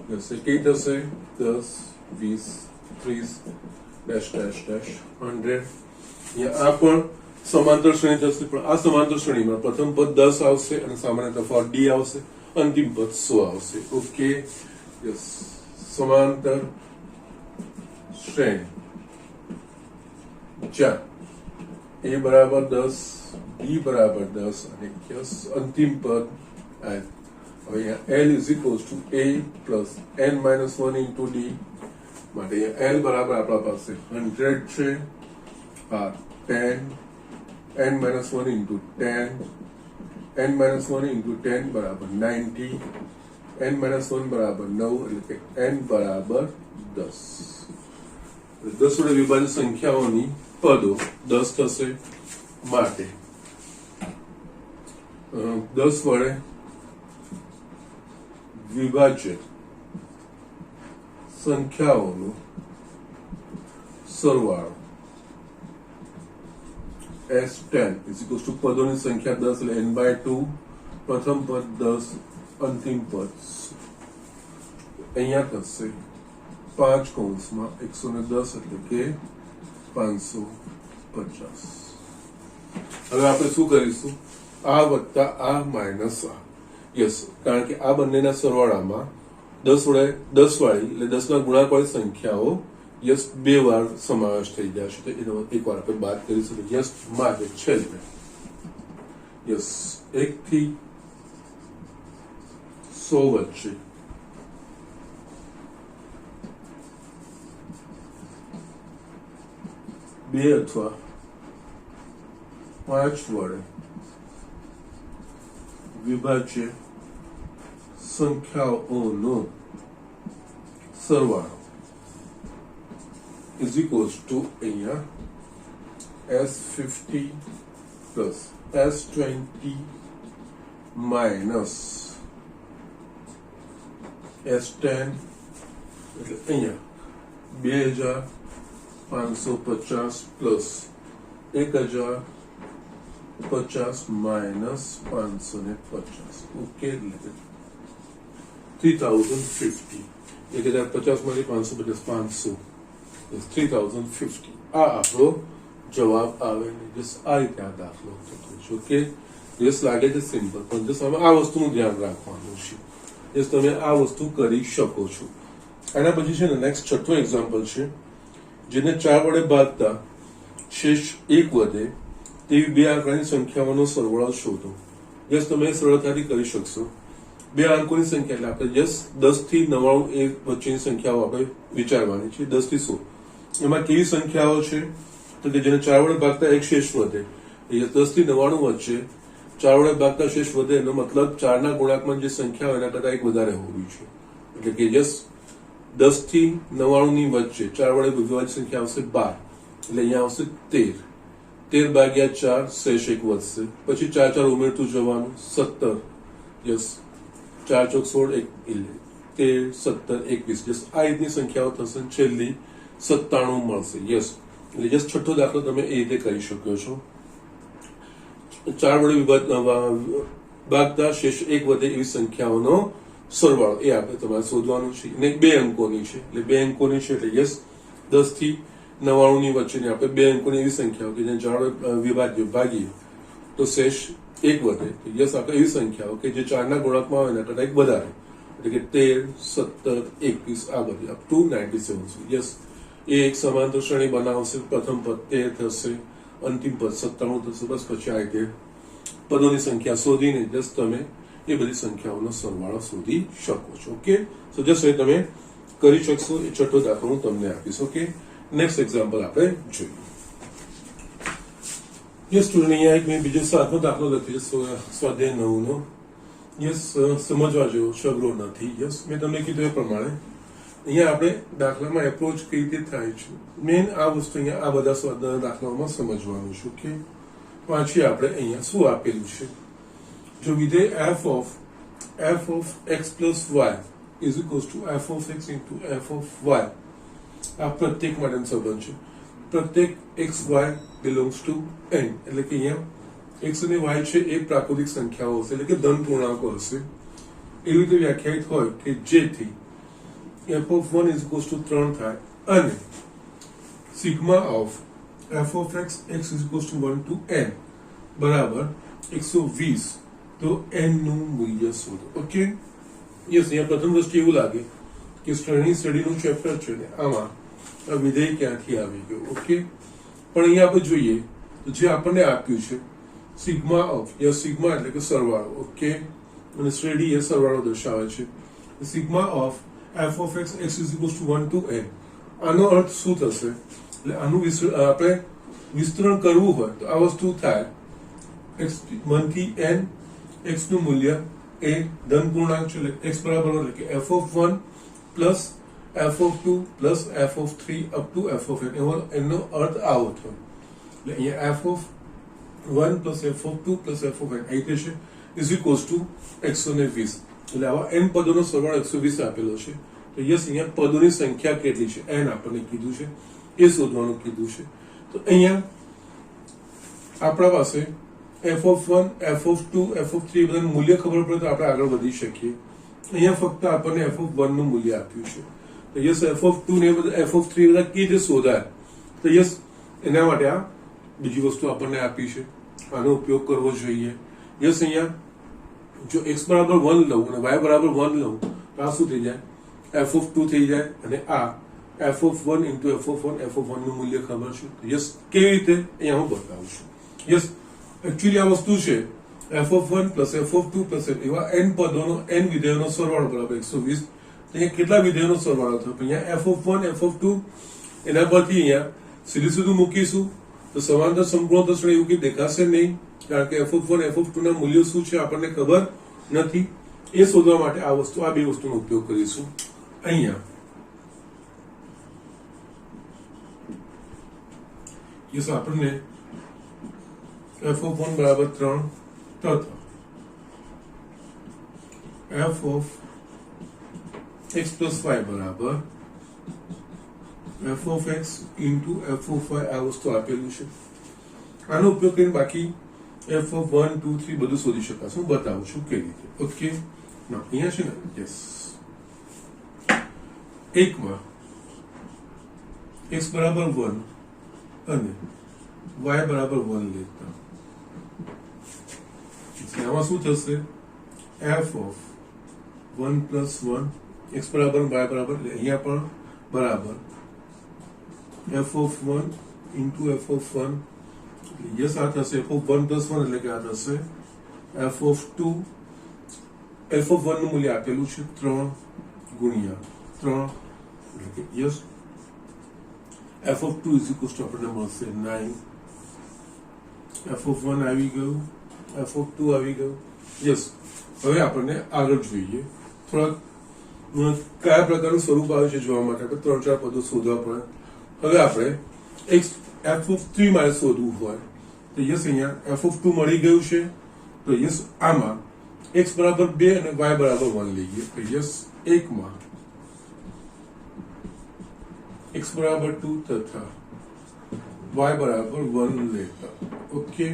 જैसे કઈ થશે? 10, 20, 30 ડેશ ડેશ ડેશ 100. અહીંયા આ પણ સમાંતર શ્રેણી થશે, પણ આ સમાંતર શ્રેણીમાં પ્રથમ પદ 10 આવશે અને સામાન્ય તફાવત ડી આવશે, અંતિમ પદ 100 આવશે. ઓકે, યસ, સમાંતર શ્રેણી જ્યાં a બરાબર 10, b બરાબર 10 અને યસ અંતિમ પદ n. હવે અહીંયા l is equals two a plus n minus 1 into d. માટે અહીંયા l બરાબર આપણા પાસે 100 છે, આ 10, n minus 1 into 10, n minus 1 into 10 બરાબર 90, n માઇનસ 1 બરાબર 9, એટલે કે n બરાબર 10. 10 વડે વિભાજિત સંખ્યાઓની પદો 10 થશે. માટે 10 વડે વિભાજ્ય સંખ્યાઓનો સરવાળો S10 ઇઝ ઇક્વલ્સ ટુ પદોની સંખ્યા 10 એટલે n/2, પ્રથમ પદ 10, અંતિમ પદ અહીંયા થશે 5 કૌંસમાં 110 એટલે કે 550. હવે આપણે શું કરીશું? આ વત્તા આ માઇનસ આ. યસ, કારણ કે આ બંનેના સરવાળામાં 10 વડે 10 વાળી એટલે 10 ના ગુણાકાર વાળી સંખ્યાઓ યસ 2 વાર સમાવેશ થઈ જશે. તો એનો એક વાર આપણે બાદ કરીશું. યસ, માટે છેલ્લે યસ 1 થી 100 વચ્ચે 2 અથવા 5 વડે વિભાજ્ય સંખ્યાઓનો સરવાળો ઇઝ ઇક્વલ્સ ટુ અહીંયા S50 plus S20 minus S10, એટલે અહીંયા 2550 પ્લસ 1050 માઇનસ 550. ઓકે, એટલે 3050. 1050 માંથી 550 500, 3050. આ આપણો જવાબ આવે ને. જસ્ટ આ રીતે આ દાખલો થતો છે. ઓકે, જસ્ટ લાગે છે સિમ્પલ, પણ જસ્ટ અમે આ વસ્તુનું ધ્યાન રાખવાનું છે. જસ્ટ તમે આ વસ્તુ કરી શકો છો. એના પછી છે ને નેક્સ્ટ છઠ્ઠો એક્ઝામ્પલ છે, જેને 4 વડે ભાગતા શેષ 1 વધે તેવી 2 આંકડાની સંખ્યાઓનો સરવાળો શોધો. જસ્ટ તમે સરળતાથી કરી શકશો. 2 અંકોની સંખ્યા એટલે આપણે જસ્ટ 10 થી 99 એ વચ્ચેની સંખ્યાઓ આપણે વિચારવાની છે. 10 થી 100 એમાં કેવી સંખ્યાઓ છે? તો કે જેને 4 વડે ભાગતા એક શેષ વધે. એ 10 થી 99 વચ્ચે 4 વડે ભાગતા શેષ વધે એનો મતલબ 4 ના ગુણાંકમાં જે સંખ્યા હોય એના કરતા એક વધારે હોવી છે. એટલે કે જસ્ટ 10 થી 99 ની વચ્ચે 4 વડે વિભાજિત સંખ્યા આવશે 12, એટલે અહીંયા આવશે 13. 13 ભાગ્યા 4 શેષ 1 વધશે. પછી 4 4 ઉમેરતું જવાનું 17. યસ, 4 ચોક 16, 13, 17, 21. જસ્ટ આ રીતની સંખ્યાઓ થશે. છેલ્લી 97 મળશે. યસ, એટલે જસ્ટ છઠ્ઠો દાખલો તમે એ રીતે કરી શકો છો. 4 વડે ભાગતા શેષ 1 વધે એવી સંખ્યાઓનો સરવાળો એ આપણે તમારે શોધવાનું છે. અને 2 અંકોની છે, એટલે 2 અંકોની છે. એટલે યસ, 10 થી 99 ની વચ્ચેની આપણે 2 અંકોની એવી સંખ્યાઓ કે જેને 4 વડે વિભાજ્ય ભાગીએ તો શેષ 1 વધે. યસ, આપણે એવી સંખ્યાઓ કે જે 4 ના ગુણાંકમાં હોય એના કરતા એક વધારે, એટલે કે 13, 17, 21 આ બધી અપ ટુ 97. યસ, એ એક સમાંતર શ્રેણી બનાવશે. પ્રથમ પદ 13 થશે, અંતિમ પદ 97 થશે. બસ પછી આ રીતે પદોની સંખ્યા શોધીને જસ્ટ તમે એ બધી સંખ્યાઓનો સરવાળો શોધી શકો છો. ઓકે, સો જસ્ટ એ તમે કરી શકશો. એ છઠ્ઠો દાખલો હું તમને આપીશ. ઓકે, નેક્સ્ટ એક્ઝામ્પલ આપણે જોઈએ. યસ સ્ટુડન્ટ, અહીંયા એક મેં બીજો 7મો દાખલો લખ્યો છે, સ્વાધ્યાય 9નો. યસ, સમજવા જેવો છે, અઘરો નથી. યસ, મેં તમને કીધું એ પ્રમાણે અહીંયા આપણે દાખલામાં એપ્રોચ કઈ રીતે થાય છે, મેન આ વસ્તુ અહીંયા આ બધા સ્વાધ્યાય દાખલાઓમાં સમજવાનું છે. ઓકે, પાછી આપણે અહીંયા શું આપેલું છે? जो विधेय f of x plus y is equals to f of x into f of y આ પ્રત્યેક માટેનો સંબંધ છે. પ્રત્યેક x y belongs to n એટલે કે અહીંયા x અને y છે એ પ્રાકૃતિક સંખ્યાઓ હશે એટલે કે ધન પૂર્ણાંકો હશે. એવી રીતે વ્યાખ્યાયિત હોય કે જેથી f of 1 is equals to 3 થાય અને sigma of f of x is equals to 1 to n બરાબર 120 તો n નું મૂલ્ય શોધો. ઓકે યસ અહીંયા પ્રથમ દ્રષ્ટિએ એવું લાગે કે શ્રેણીનું ચેપ્ટર છે ને આમાં આ વિધેય ક્યાંથી આવી ગયું. ઓકે પણ અહીંયા આપણે જોઈએ તો જે આપણને આપ્યું છે સિગ્મા ઓફ યા સિગ્મા એટલે કે સરવાળો. ઓકે અને શ્રેણી એ સરવાળો દર્શાવે છે. Sigma of f of x is equals to 1 to n આનો અર્થ શું થશે એટલે આનું આપણે વિસ્તરણ કરવું હોય તો આ વસ્તુ થાય x 1 થી n x નું મૂલ્ય એ ધન પૂર્ણાંક છે એટલે x બરાબર એટલે કે f of 1 plus f of 2 plus f of 3 up to f of n એનો અર્થ આવો થયો. એટલે અહીંયા f of 1 plus f of 2 plus f of n આ રીતે છે ઇઝ ઇક્વલ્સ ટુ 120. એટલે આવા n પદોનો સરવાળો 120 આપેલો છે. તો યસ અહીંયા પદોની સંખ્યા કેટલી છે n આપણને કીધું છે એ શોધવાનું કીધું છે. તો અહીંયા આપણા પાસે f of 1 f of 2 f of 3 બધાનું મૂલ્ય ખબર પડે તો આપણે આગળ વધી શકીએ. અહીંયા ફક્ત આપણને f of 1 નું મૂલ્ય આપ્યું છે. તો યસ f of 2 ને બધા f of 3 બધા કેવી રીતે શોધાય તો યસ એના માટે આ બીજી વસ્તુ આપણને આપી છે આનો ઉપયોગ કરવો જોઈએ. યસ અહીંયા જો x બરાબર 1 લઉં અને y બરાબર 1 લઉં તો આ શું થઈ જાય f of 2 થઈ જાય અને આ f of 1 into f of 1 f of 1 નું મૂલ્ય ખબર છે. યસ કેવી રીતે અહીંયા હું બતાવું છું. યસ એકચ્યુઅલી આ વસ્તુ છે f of 1 plus f of 2 plus એવા n પદોનો n વિધેયોનો સરવાળો બરાબર 120. અહીંયા કેટલા વિધેયોનો સરવાળો થયો અહીંયા f of 1 f of 2 એના પરથી અહીંયા સીધું મૂકીશું તો સમાંતર સંપૂર્ણ શ્રેણી એવું કંઈ દેખાશે નહીં કારણ કે f of 1 f of 2 ના મૂલ્યો શું છે આપણને ખબર નથી. એ શોધવા માટે આ બે વસ્તુનો ઉપયોગ કરીશું. અહીંયા યસ આપણને f of 1 બરાબર 3 તથા f of x plus y બરાબર f of x into f of y આ વસ્તુ આપેલું છે. આનો ઉપયોગ કરીને બાકી f of 1 2 3 બધું શોધી શકાશે. હું બતાવું છું કેવી રીતે. ઓકે અહીંયા છે ને યસ એકમાં x બરાબર 1 અને y બરાબર 1 લેતા આમાં શું થશે f of 1 plus 1 x બરાબર y બરાબર અહીંયા પણ બરાબર f of 1 into f of 1 yes આ થશે f of 1 plus 1 એટલે કે આ થશે f of 2 f of 1 નું મૂલ્ય આપેલું છે 3 ગુણ્યા 3 એટલે કે yes f of 2 is equals to આપણને મળશે 9. f of 1 આવી ગયું f of 2 આવી ગયું. યસ હવે આપણને આગળ જોઈએ થોડાક કયા પ્રકારનું સ્વરૂપ આવે છે જોવા માટે આપણે 3-4 પદો શોધવા પડે. હવે આપણે f of 3 મારે શોધવું હોય તો યસ અહીંયા f of 2 મળી ગયું છે તો યસ આમાં x બરાબર 2 અને y બરાબર 1 લઈએ તો યસ એકમાં x બરાબર 2 તથા y બરાબર 1 લેતા. ઓકે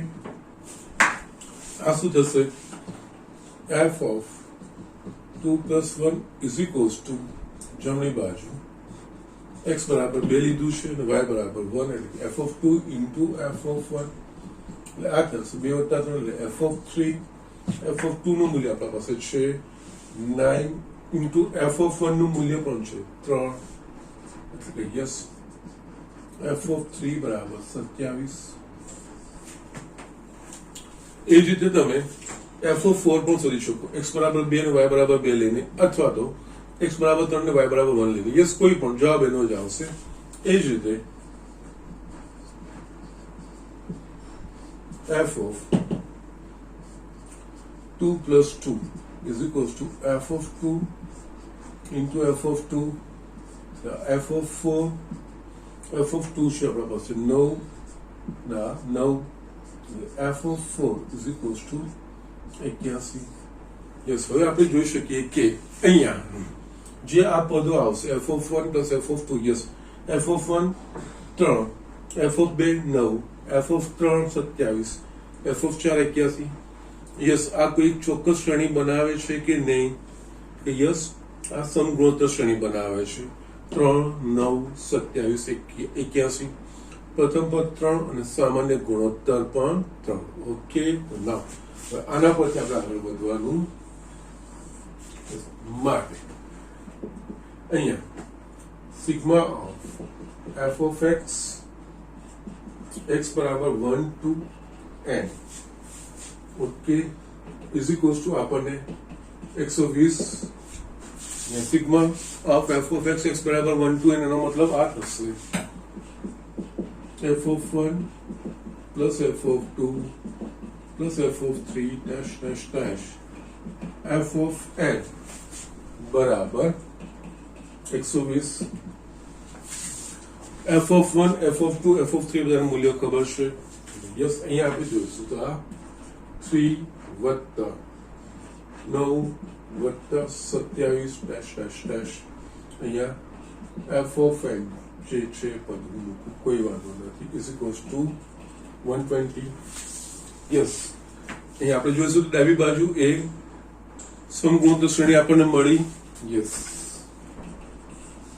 આ શું થશે f of 2 plus 1 is equals to જમણી બાજુ x બરાબર 2 લીધું છે અને y બરાબર 1 એટલે f of 2 into f of 1 એટલે આ થશે 2 વત્તા 3 એટલે f of 3 f of 2 નું મૂલ્ય આપણા પાસે છે 9 into f of 1 નું મૂલ્ય પણ છે 3 એટલે કે યસ f of 3 બરાબર 27. એ જ રીતે તમે f of 4 પણ શોધી શકો x બરાબર 2 અને y બરાબર 2 લઈને અથવા તો x બરાબર 3 અને y બરાબર 1 લઈને યસ કોઈ પણ જવાબ એનો જ આવશે. એ જ રીતે f of 2 plus 2 is equals to f of 2 into f of 2 f of 4 f of 2 છે આપણા પાસે 9 f of 4 is equals to 81 yes હવે આપણે જોઈ શકીએ કે અહીંયા જે આ પદો આવશે f(1) + f(2) yes f(1) 3 f(2) 9 f(3) 27 f(4) 81 yes આ કોઈ ચોક્કસ શ્રેણી બનાવે છે કે નહીં કે યસ આ સમગુણોત્તર શ્રેણી બનાવે છે 3 9 27 81 પ્રથમ પદ 3 અને સામાન્ય ગુણોત્તર પણ 3 ઓકે નાવ આના પરથી આપણે આગળ વધવાનું માટે અહીંયા sigma of f of x x બરાબર 1 to n okay is equals two આપણને 120 sigma of f of x x બરાબર 1 to n એનો મતલબ આ થશે f of 1 plus f of 2 plus f of 3 dash dash dash f of n બરાબર 120 f of 1 f of 2 f of 3 બધાનું મૂલ્ય ખબર છે યસ અહીંયા આપણે જોઈશું તો આ 3 વત્તા 9 વત્તા 27 dash dash dash અહીંયા f of n જે છે પદનું મૂકવું કોઈ વાંધો નથી ઇઝ ઇક્વલ્સ ટુ 120 યસ અહીંયા આપણે જોઈશું તો ડાબી બાજુ એ સમગુણોત્તર શ્રેણી આપણને મળી યસ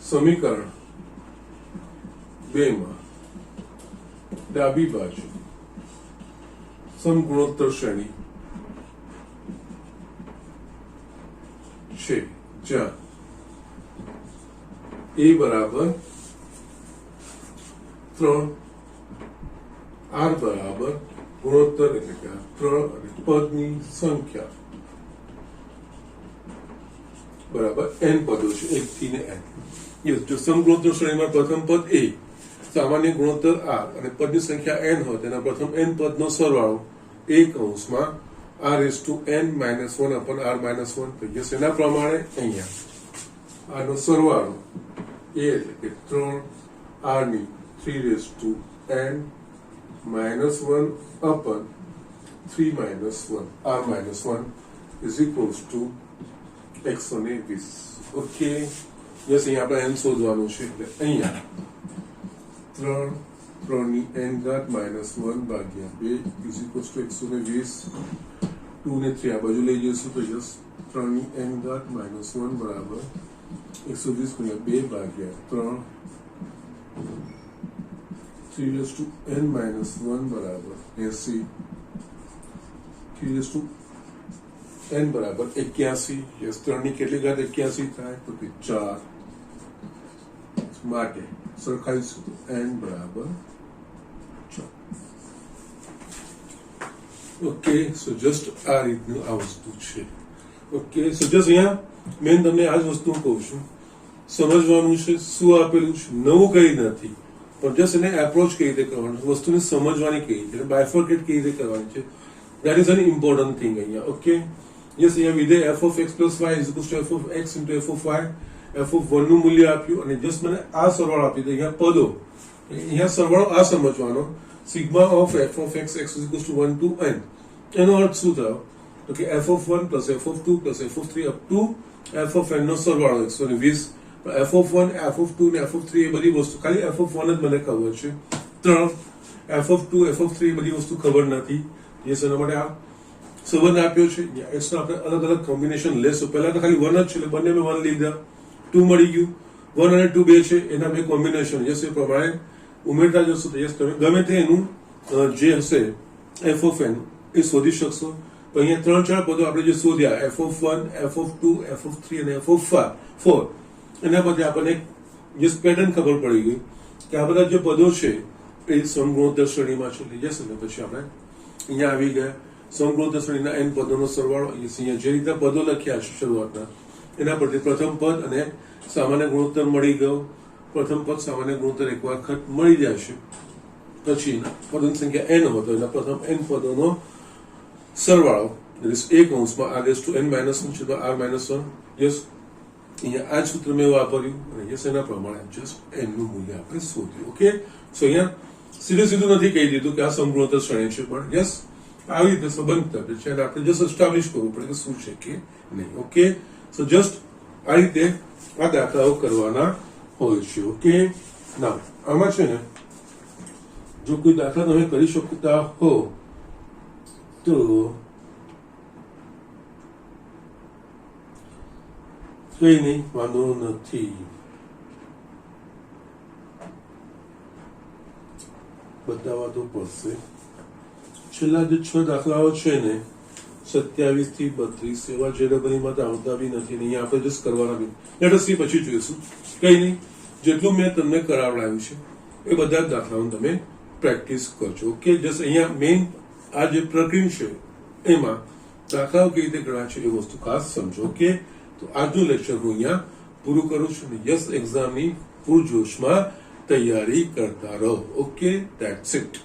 સમીકરણ 2 માં ડાબી બાજુ સમગુણોત્તર શ્રેણી છે જ્યાં a બરાબર 3 r બરાબર ગુણોત્તર એટલે કે 3 અને પદની સંખ્યા બરાબર n પદો છે 1 થી ને n યસ જો સમગુણોત્તર શ્રેણીમાં પ્રથમ પદ a સામાન્ય ગુણોત્તર r અને પદની સંખ્યા n હોય તેના પ્રથમ n પદનો સરવાળો a કૌંસમાં r(n-1) upon r-1 તો યસ એના પ્રમાણે અહીંયા આનો સરવાળો a એટલે કે 3 r ની 3(n-1) upon 3-1 r-1 is equals to 120 okay yes અહીંયા આપણે n શોધવાનું છે એટલે અહીંયા 3 ની n ઘાત -1 ભાગ્યા 2 is equals to 120 2 ને 3 આ બાજુ લઈ જઈશું તો યસ 3 ની n ઘાત -1 બરાબર 120 ગુણ્યા 2 ભાગ્યા 3 3n-1 બરાબર 80 3n બરાબર 81 યસ 3 ની કેટલી ઘાત 81 થાય તો કે 4 માટે સરખાઈશું તો n બરાબર 4 ઓકે સો જસ્ટ આ રીતનું આ વસ્તુ છે ઓકે સો જસ્ટ અહીંયા મેં તમને આ જ વસ્તુ કહું છું સમજવાનું છે શું આપેલું છે નવું કઈ નથી પણ જસ્ટ એને એપ્રોચ કઈ રીતે કરવાનું વસ્તુને સમજવાની કઈ રીતે બાયફર્કેટ કઈ રીતે કરવાની છે that is an important thing અહીંયા ઓકે યસ અહીંયા વિધેય f of x plus y is equals to f of x into f of y f of 1 નું મૂલ્ય આપ્યું અને જસ્ટ મને આ સરવાળો આપી દે અહીંયા પદો અહીંયા સરવાળો આ સમજવાનો sigma of f of x x is equals to 1 to n એનો અર્થ શું થયો તો કે f of 1 plus f of 2 plus f of 3 up to f of n નો સરવાળો 120 f of 1 f of 2 ને f of 3 એ બધી વસ્તુ ખાલી f of 1 જ મને ખબર છે 3 f of 2 f of 3 એ બધી વસ્તુ ખબર નથી યસ એના માટે આ સંબંધ આપ્યો છે x નો આપણે અલગ અલગ કોમ્બિનેશન લેશું પહેલા તો ખાલી 1 જ છે એટલે બંને મેં 1 લીધા 2 મળી ગયું 1 અને 2 બે છે એના બે કોમ્બિનેશન યસ એ પ્રમાણે ઉમેરતા જશો તો યસ તમે ગમે તે એનું જે હશે f of n એ શોધી શકશો તો અહીંયા 3-4 પદો આપણે જે શોધ્યા f of 1 f of 2 f of 3 અને f of 4 એના પછી આપણને જે પેટર્ન ખબર પડી ગઈ કે આ બધા જે પદો છે એ સમગુણોત્તર શ્રેણીમાં છે યસ અને પછી આપણે અહીંયા આવી ગયા સમગુણોત્તર શ્રેણીના n પદોનો સરવાળો અહીંયા જે રીતે પદો લખ્યા છે શરૂઆતના એના પરથી પ્રથમ પદ અને સામાન્ય ગુણોત્તર મળી ગયો પ્રથમ પદ સામાન્ય ગુણોત્તર એક વખત મળી જશે પછી પદોની સંખ્યા n હોય તો એના પ્રથમ n પદોનો સરવાળો એક અંશમાં r(n-1) છે તો r-1 યસ અહીંયા આ સૂત્ર મેં વાપર્યું અને યસ એના પ્રમાણે જસ્ટ n નું મૂલ્ય આપણે શોધ્યું ઓકે સો અહીંયા સીધું નથી કહી દીધું કે આ સમગુણોત્તર શ્રેણી છે પણ યસ આવી રીતે સંબંધ તપે છે અને આપણે જસ્ટ એસ્ટાબ્લિશ કરવું પડે કે શું છે કે નહીં. ઓકે, સો જસ્ટ આ રીતે આ દાખલાઓ કરવાના હોય છે. ઓકે, નાવ આમાં છે ને જો કોઈ દાખલા તમે કરી શકતા હો તો કઈ નહીં, વાંધો નથી, બતાવવા તો પડશે. છેલ્લા જે 6 દાખલાઓ છે ને 27 થી 32 એવા જે ડબલીમાં તો આવતા બી નથી ને અહીંયા આપણે જસ્ટ કરવાના બી. લેટ અસ સી, પછી જોઈશું. કઈ નહીં, જેટલું મેં તમને કરાવડાવ્યું છે એ બધા જ દાખલાઓ તમે પ્રેક્ટિસ કરજો. ઓકે, જસ્ટ અહીંયા મેઇન આ જે પ્રક્રિયા છે એમાં દાખલાઓ કેવી રીતે ગણા છે એ વસ્તુ ખાસ સમજો. ઓકે, તો આજનું લેક્ચર હું અહીંયા પૂરું કરું છું. યસ એક્ઝામની પૂરજોશમાં તૈયારી કરતા રહો. Okay, that's it.